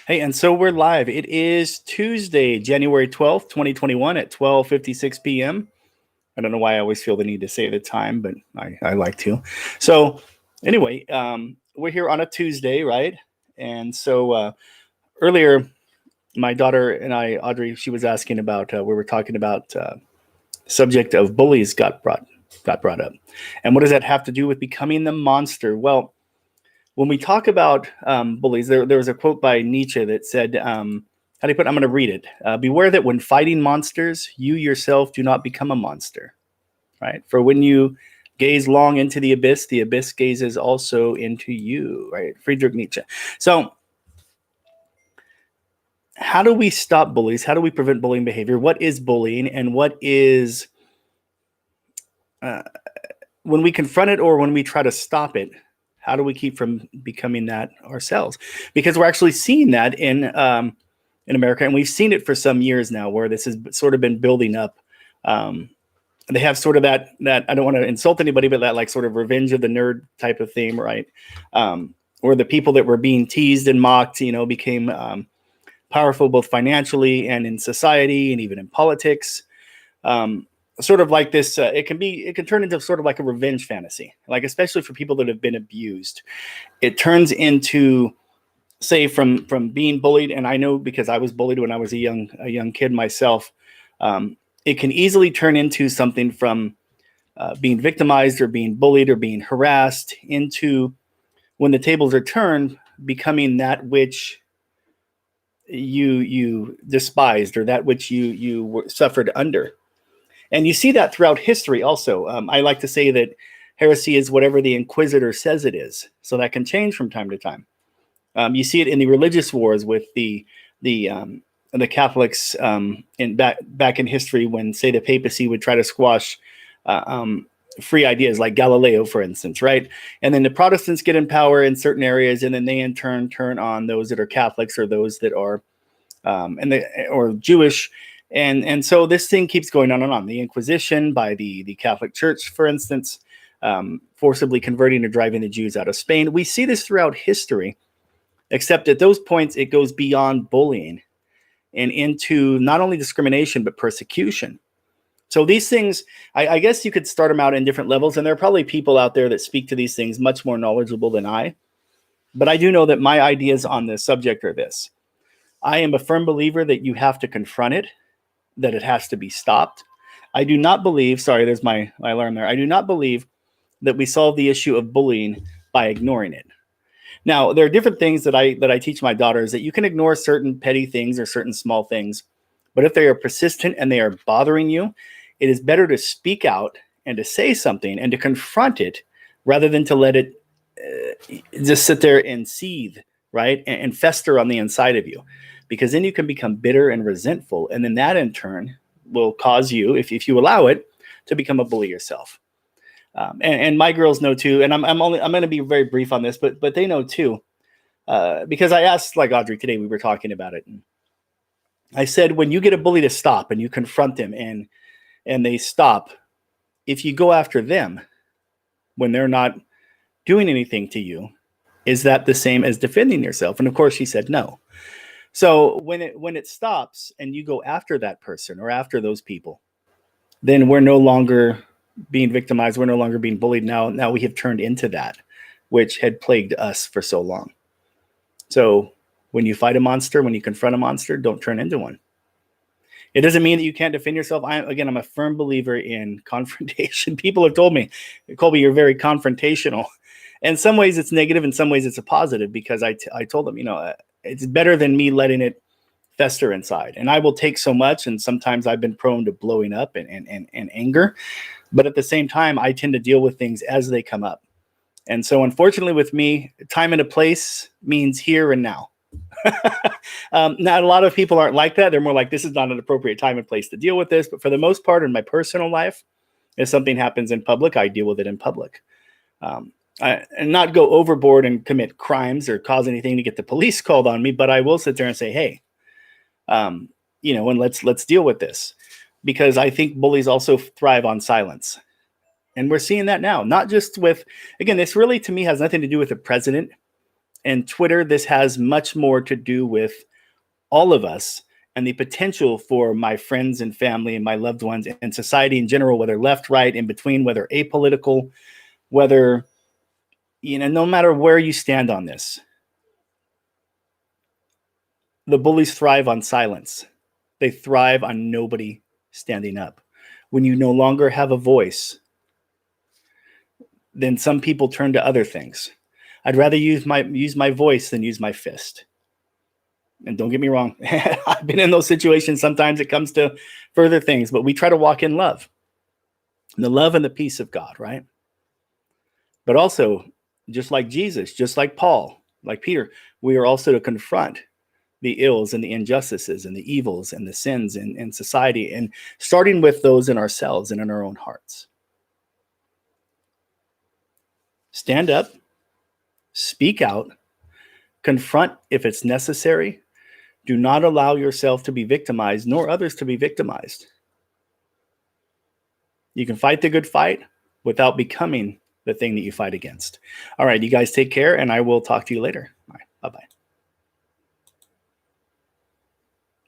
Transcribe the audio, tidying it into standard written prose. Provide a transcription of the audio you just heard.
Hey, and so we're live. It is Tuesday, January 12th, 2021 at 12:56 p.m. I don't know why I always feel the need to say the time, but I like to. So anyway, we're here on a Tuesday, right? And so earlier, my daughter and I, Audrey, she was asking about, we were talking about subject of bullies got brought up. And what does that have to do with becoming the monster? Well, when we talk about bullies, there was a quote by Nietzsche that said, how do you put it? I'm going to read it. Beware that when fighting monsters, you yourself do not become a monster, right? For when you gaze long into the abyss gazes also into you, right? Friedrich Nietzsche. So, how do we stop bullies? How do we prevent bullying behavior? What is bullying, and what is uh, when we confront it or when we try to stop it? How do we keep from becoming that ourselves? Because we're actually seeing that in America, and we've seen it for some years now, where this has sort of been building up. They have sort of that I don't want to insult anybody, but that like sort of revenge of the nerd type of theme, right? Where the people that were being teased and mocked, became powerful both financially and in society and even in politics. Sort of like this, it can turn into sort of like a revenge fantasy, like especially for people that have been abused. It turns into, say, from being bullied, and I know because I was bullied when I was a young kid myself. It can easily turn into something from being victimized or being bullied or being harassed into, when the tables are turned, becoming that which you despised or that which you suffered under. And you see that throughout history also. I like to say that heresy is whatever the inquisitor says it is, so that can change from time to time. You see it in the religious wars with the Catholics in back in history, when, say, the papacy would try to squash free ideas like Galileo, for instance, right? And then the Protestants get in power in certain areas, and then they in turn turn on those that are Catholics or those that are or Jewish. And so this thing keeps going on and on. The Inquisition by the Catholic Church, for instance, forcibly converting or driving the Jews out of Spain. We see this throughout history, except at those points it goes beyond bullying and into not only discrimination but persecution. So these things, I guess you could start them out in different levels, and there are probably people out there that speak to these things much more knowledgeable than I. But I do know that my ideas on this subject are this. I am a firm believer that you have to confront it, that it has to be stopped. I do not believe, sorry, there's my alarm there. I do not believe that we solve the issue of bullying by ignoring it. Now, there are different things that I teach my daughters, that you can ignore certain petty things or certain small things, but if they are persistent and they are bothering you, it is better to speak out and to say something and to confront it rather than to let it just sit there and seethe, right? And fester on the inside of you, because then you can become bitter and resentful. And then that in turn will cause you, if you allow it, to become a bully yourself. And my girls know too, and I'm going to be very brief on this, but they know too, because I asked, like Audrey today, we were talking about it, and I said, when you get a bully to stop and you confront them and they stop, if you go after them when they're not doing anything to you, is that the same as defending yourself? And of course, she said no. So when it stops and you go after that person or after those people, then we're no longer being victimized. We're no longer being bullied. Now we have turned into that which had plagued us for so long. So when you fight a monster, when you confront a monster, don't turn into one. It doesn't mean that you can't defend yourself. I'm a firm believer in confrontation. People have told me, Colby, you're very confrontational. In some ways it's negative, in some ways it's a positive, because I told them, it's better than me letting it fester inside. And I will take so much, and sometimes I've been prone to blowing up and anger. But at the same time, I tend to deal with things as they come up. And so unfortunately with me, time and a place means here and now. Now, a lot of people aren't like that. They're more like, this is not an appropriate time and place to deal with this. But for the most part, in my personal life, if something happens in public, I deal with it in public. And not go overboard and commit crimes or cause anything to get the police called on me, but I will sit there and say, hey, and let's deal with this, because I think bullies also thrive on silence. And we're seeing that now, not just with, again, this really to me has nothing to do with the president And Twitter, this has much more to do with all of us and the potential for my friends and family and my loved ones and society in general, whether left, right, in between, whether apolitical, whether, no matter where you stand on this, the bullies thrive on silence. They thrive on nobody standing up. When you no longer have a voice, then some people turn to other things. I'd rather use my voice than use my fist. And don't get me wrong, I've been in those situations. Sometimes it comes to further things, but we try to walk in love, the love and the peace of God, right? But also, just like Jesus, just like Paul, like Peter, we are also to confront the ills and the injustices and the evils and the sins in society, and starting with those in ourselves and in our own hearts. Stand up, speak out, confront if it's necessary. Do not allow yourself to be victimized, nor others to be victimized. You can fight the good fight without becoming the thing that you fight against. All right, you guys take care, and I will talk to you later.